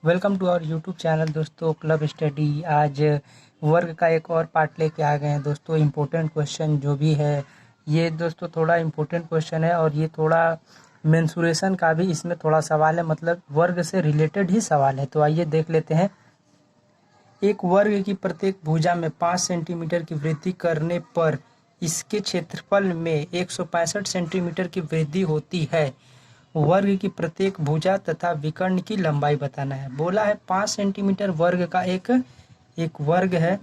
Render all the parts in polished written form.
Welcome to our YouTube channel दोस्तों club study. आज वर्ग का एक और पार्ट लेके आ गए हैं दोस्तों। इम्पोर्टेंट क्वेश्चन जो भी है ये दोस्तों थोड़ा इम्पोर्टेंट क्वेश्चन है और ये थोड़ा मेंसुरेशन का भी इसमें थोड़ा सवाल है, मतलब वर्ग से रिलेटेड ही सवाल है। तो आइए देख लेते हैं। एक वर्ग की प्रत्येक भुजा में 5 सेंटीमीटर की वृद्धि करने पर इसके क्षेत्रफल में 165 सेंटीमीटर की वृद्धि होती है। वर्ग की प्रत्येक भुजा तथा विकर्ण की लंबाई बताना है। बोला है 5 सेंटीमीटर वर्ग का एक वर्ग है।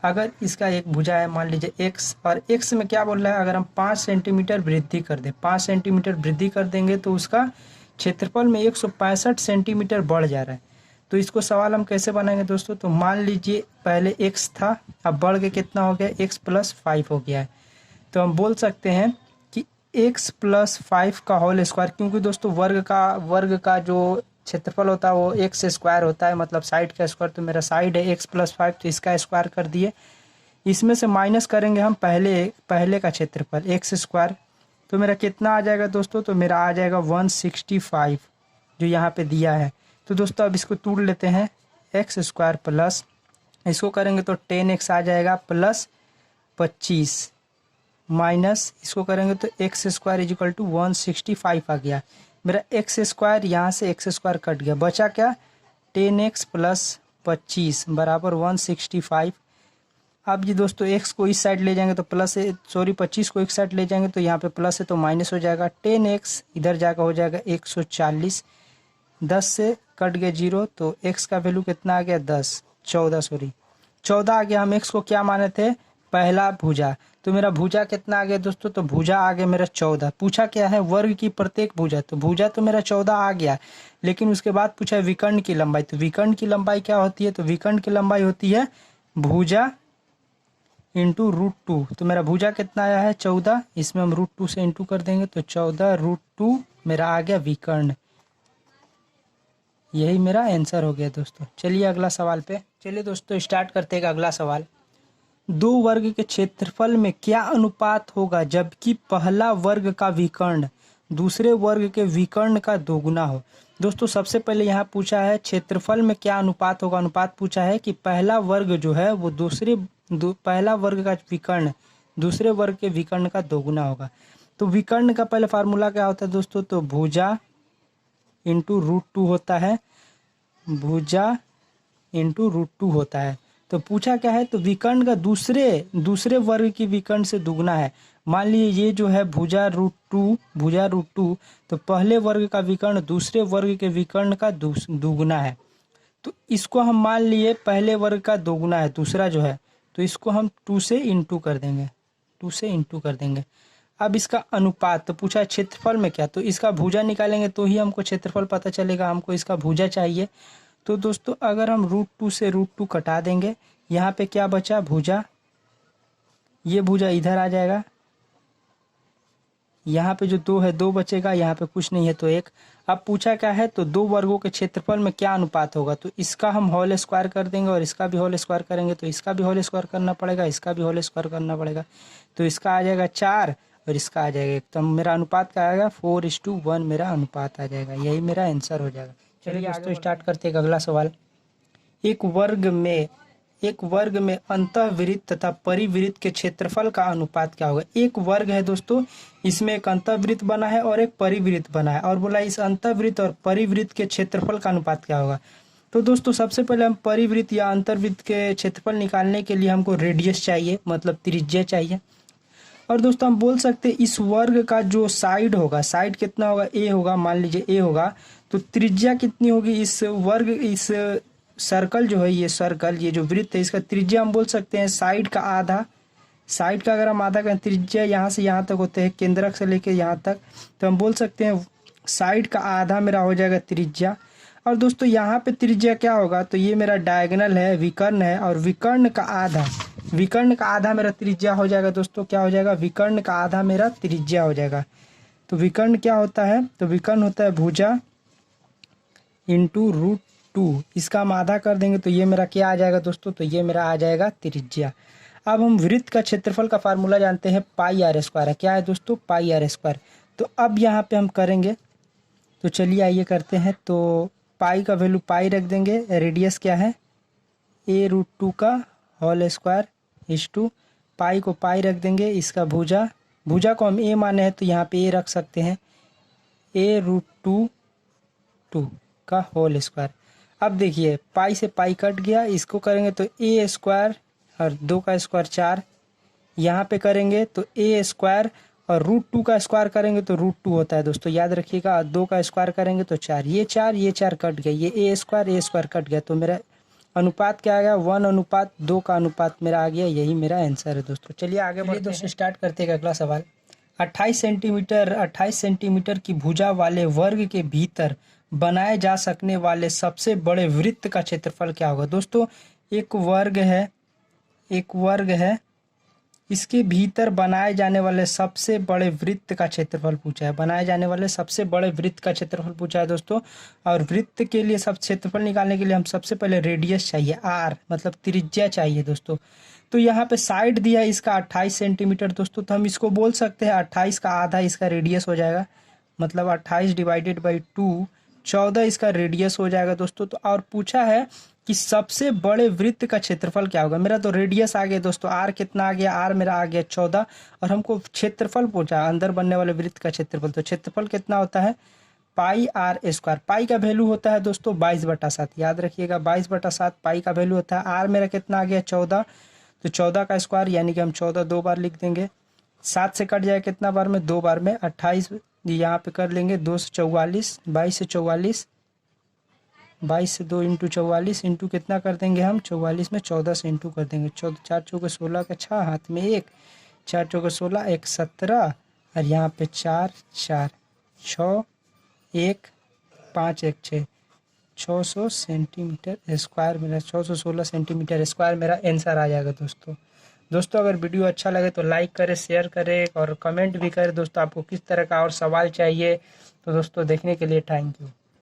अगर इसका एक भुजा है मान लीजिए एक्स, और एक्स में क्या बोल रहा है, अगर हम 5 सेंटीमीटर वृद्धि कर दें, 5 सेंटीमीटर वृद्धि कर देंगे तो उसका क्षेत्रफल में 165 सेंटीमीटर बढ़ जा रहा है। तो इसको सवाल हम कैसे बनाएंगे दोस्तों। तो मान लीजिए पहले एक्स था, अब बढ़ के कितना हो गया, एक्स प्लस 5 हो गया है। तो हम बोल सकते हैं कि एक्स प्लस 5 का होल स्क्वायर, क्योंकि दोस्तों वर्ग का जो क्षेत्रफल होता है वो एक्स स्क्वायर होता है, मतलब साइड का स्क्वायर। तो मेरा साइड है एक्स प्लस 5, तो इसका स्क्वायर कर दिए। इसमें से माइनस करेंगे हम पहले का क्षेत्रफल एक्स स्क्वायर, तो मेरा कितना आ जाएगा दोस्तों। तो मेरा आ जाएगा 165 जो यहाँ पे दिया है। तो दोस्तों अब इसको तोड़ लेते हैं, एक्स स्क्वायर प्लस इसको करेंगे तो 10x आ जाएगा प्लस 25 माइनस इसको करेंगे तो X square is equal to 165 आ गया। मेरा एक्स स्क्वायर यहाँ से एक्स स्क्वायर कट गया, बचा क्या, 10x प्लस 25 बराबर 165। अब ये दोस्तों x को इस साइड ले जाएंगे तो प्लस है, 25 को एक साइड ले जाएंगे तो यहाँ पे प्लस है तो माइनस हो जाएगा। 10x इधर जाकर हो जाएगा 140, 10 से कट गया 0, तो x का वैल्यू कितना आ गया 14 आ गया। हम x को क्या माने थे, पहला भुजा। तो मेरा भुजा कितना आ गया दोस्तों, तो भुजा आ गया मेरा 14। पूछा क्या है, वर्ग की प्रत्येक भुजा, तो भुजा तो मेरा 14 आ गया, लेकिन उसके बाद पूछा है विकर्ण की लंबाई। तो विकर्ण की लंबाई क्या होती है, तो विकर्ण की लंबाई होती है भुजा इंटू √2। तो मेरा भुजा कितना आया है 14, इसमें हम √2 से इंटू कर देंगे तो 14√2 मेरा आ गया विकर्ण। यही मेरा आंसर हो गया दोस्तों। चलिए अगला सवाल पे चलिए दोस्तों स्टार्ट करते हैं। अगला सवाल, दो वर्ग के क्षेत्रफल में क्या अनुपात होगा जबकि पहला वर्ग का विकर्ण दूसरे वर्ग के विकर्ण का दोगुना हो। दोस्तों सबसे पहले यहाँ पूछा है क्षेत्रफल में क्या अनुपात होगा। अनुपात पूछा है कि पहला वर्ग जो है वो पहला वर्ग का विकर्ण दूसरे वर्ग के विकर्ण का दोगुना होगा। तो विकर्ण का पहले फार्मूला क्या होता है दोस्तों, तो भुजा इंटू √2 होता है, भुजा इंटू √2 होता है। तो पूछा क्या है, तो विकर्ण का दूसरे वर्ग की विकर्ण से दुगना है। मान लीजिए ये जो है भुजा √2, तो पहले वर्ग का विकर्ण दूसरे वर्ग के विकर्ण का दुगना है। तो इसको हम मान लिए पहले वर्ग का दोगुना है दूसरा जो है, तो इसको हम 2 से इंटू कर देंगे। अब इसका अनुपात, तो पूछा क्षेत्रफल में क्या, तो इसका भुजा निकालेंगे तो ही हमको क्षेत्रफल पता चलेगा, हमको इसका भुजा चाहिए। तो दोस्तों अगर हम √2 से √2 कटा देंगे, यहाँ पे क्या बचा भुजा, ये भुजा इधर आ जाएगा, यहाँ पे जो 2 है 2 बचेगा, यहाँ पे कुछ नहीं है तो 1। अब पूछा क्या है, तो दो वर्गों के क्षेत्रफल में क्या अनुपात होगा, तो इसका हम होल स्क्वायर कर देंगे और इसका भी होल स्क्वायर करेंगे, तो इसका भी होल स्क्वायर करना पड़ेगा, इसका भी होल स्क्वायर करना पड़ेगा। तो इसका आ जाएगा 4 और इसका आ जाएगा 1। तो मेरा अनुपात क्या आएगा 4:1 मेरा अनुपात आ जाएगा। यही मेरा आंसर हो जाएगा। चलिए दोस्तों स्टार्ट करते हैं अगला सवाल। एक वर्ग में अंतःवृत्त तथा परिवृत्त के क्षेत्रफल का अनुपात क्या होगा। एक वर्ग है दोस्तों, इसमें एक अंतःवृत्त बना है और एक परिवृत्त बना है, और बोला इस अंतःवृत्त और परिवृत्त के क्षेत्रफल का अनुपात क्या होगा। तो दोस्तों सबसे पहले हम परिवृत्त या अंतर्वृत्त के क्षेत्रफल निकालने के लिए हमको रेडियस चाहिए, मतलब त्रिज्या चाहिए। और दोस्तों हम बोल सकते हैं इस वर्ग का जो साइड होगा, साइड कितना होगा, ए होगा, मान लीजिए ए होगा, तो त्रिज्या कितनी होगी इस सर्कल जो है, ये सर्कल, ये जो वृत्त है, इसका त्रिज्या हम बोल सकते हैं साइड का आधा। साइड का अगर हम आधा करें, त्रिज्या यहाँ से यहाँ तक होते हैं, केंद्रक से लेके यहाँ तक, तो हम बोल सकते हैं साइड का आधा मेरा हो जाएगा त्रिज्या। और दोस्तों यहाँ पे त्रिज्या क्या होगा, तो ये मेरा डायगोनल है, विकर्ण है, और विकर्ण का आधा मेरा त्रिज्या हो जाएगा। दोस्तों क्या हो जाएगा, विकर्ण का आधा मेरा त्रिज्या हो जाएगा। तो विकर्ण क्या होता है, तो विकर्ण होता है भुजा इंटू √2, इसका हम आधा कर देंगे तो ये मेरा क्या आ जाएगा दोस्तों, तो ये मेरा आ जाएगा त्रिज्या। अब हम वृत्त का क्षेत्रफल का फार्मूला जानते हैं, πr² है। क्या है दोस्तों, πr²। तो अब यहाँ पे हम करेंगे, तो चलिए आइए करते हैं। तो पाई का वैल्यू पाई रख देंगे, रेडियस क्या है a√2 का होल स्क्वायर इज टू पाई को पाई रख देंगे, इसका भुजा को हम a माने हैं तो यहाँ पे a रख सकते हैं, a√2 का होल स्क्वायर। अब देखिए पाई से पाई कट गया, इसको करेंगे तो a स्क्वायर और 2 का स्क्वायर 4, यहाँ पे करेंगे तो a स्क्वायर और √2 का स्क्वायर करेंगे तो √2 होता है दोस्तों, याद रखिएगा। 2 का स्क्वायर करेंगे तो 4, ये 4 कट गया, ये a स्क्वायर कट गया, तो मेरा अनुपात क्या आ गया 1:2 का अनुपात मेरा आ गया, यही मेरा आंसर है दोस्तों। चलिए आगे बढ़ते हैं दोस्तों, स्टार्ट करते हैं अगला सवाल। 28 सेंटीमीटर की भुजा वाले वर्ग के भीतर बनाए जा सकने वाले सबसे बड़े वृत्त का क्षेत्रफल क्या होगा। दोस्तों एक वर्ग है, इसके भीतर बनाए जाने वाले सबसे बड़े वृत्त का क्षेत्रफल पूछा है, बनाए जाने वाले सबसे बड़े वृत्त का क्षेत्रफल पूछा है दोस्तों। और वृत्त के लिए सब क्षेत्रफल निकालने के लिए हम सबसे पहले रेडियस चाहिए, r मतलब त्रिज्या चाहिए दोस्तों। तो यहाँ पे साइड दिया है इसका 28 सेंटीमीटर दोस्तों, तो हम इसको बोल सकते हैं 28 का आधा इसका रेडियस हो जाएगा, मतलब 28 डिवाइडेड बाई 2 14 इसका रेडियस हो जाएगा दोस्तों। तो और पूछा है कि सबसे बड़े वृत्त का क्षेत्रफल क्या होगा। मेरा तो रेडियस आ गया दोस्तों, आर कितना आ गया, आर मेरा आ गया 14, और हमको क्षेत्रफल पूछा अंदर बनने वाले वृत्त का क्षेत्रफल, तो क्षेत्रफल कितना होता है पाई आर स्क्वायर। पाई का वैल्यू होता है दोस्तों 22/7, याद रखिएगा 22/7 पाई का वैल्यू होता है। आर मेरा कितना आ गया 14, तो 14 का स्क्वायर यानी कि हम 14 2 बार लिख देंगे, 7 से कट जाए कितना बार में 2 बार में, 28 यहाँ पे कर लेंगे 2 से 44, 22 से 44, 22 से 2 इंटू 44 इंटू कितना कर देंगे हम 44 में 14 से इंटू कर देंगे, 14 4 चौके 16 का 6 हाथ में 1, 4 चौके 16 1 17, और यहाँ पे 4 4 6 1 5 1 6 600 सेंटीमीटर स्क्वायर मेरा 616 सेंटीमीटर स्क्वायर मेरा आंसर आ जाएगा दोस्तों। अगर वीडियो अच्छा लगे तो लाइक करें, शेयर करें और कमेंट भी करें दोस्तों, आपको किस तरह का और सवाल चाहिए। तो दोस्तों देखने के लिए थैंक यू।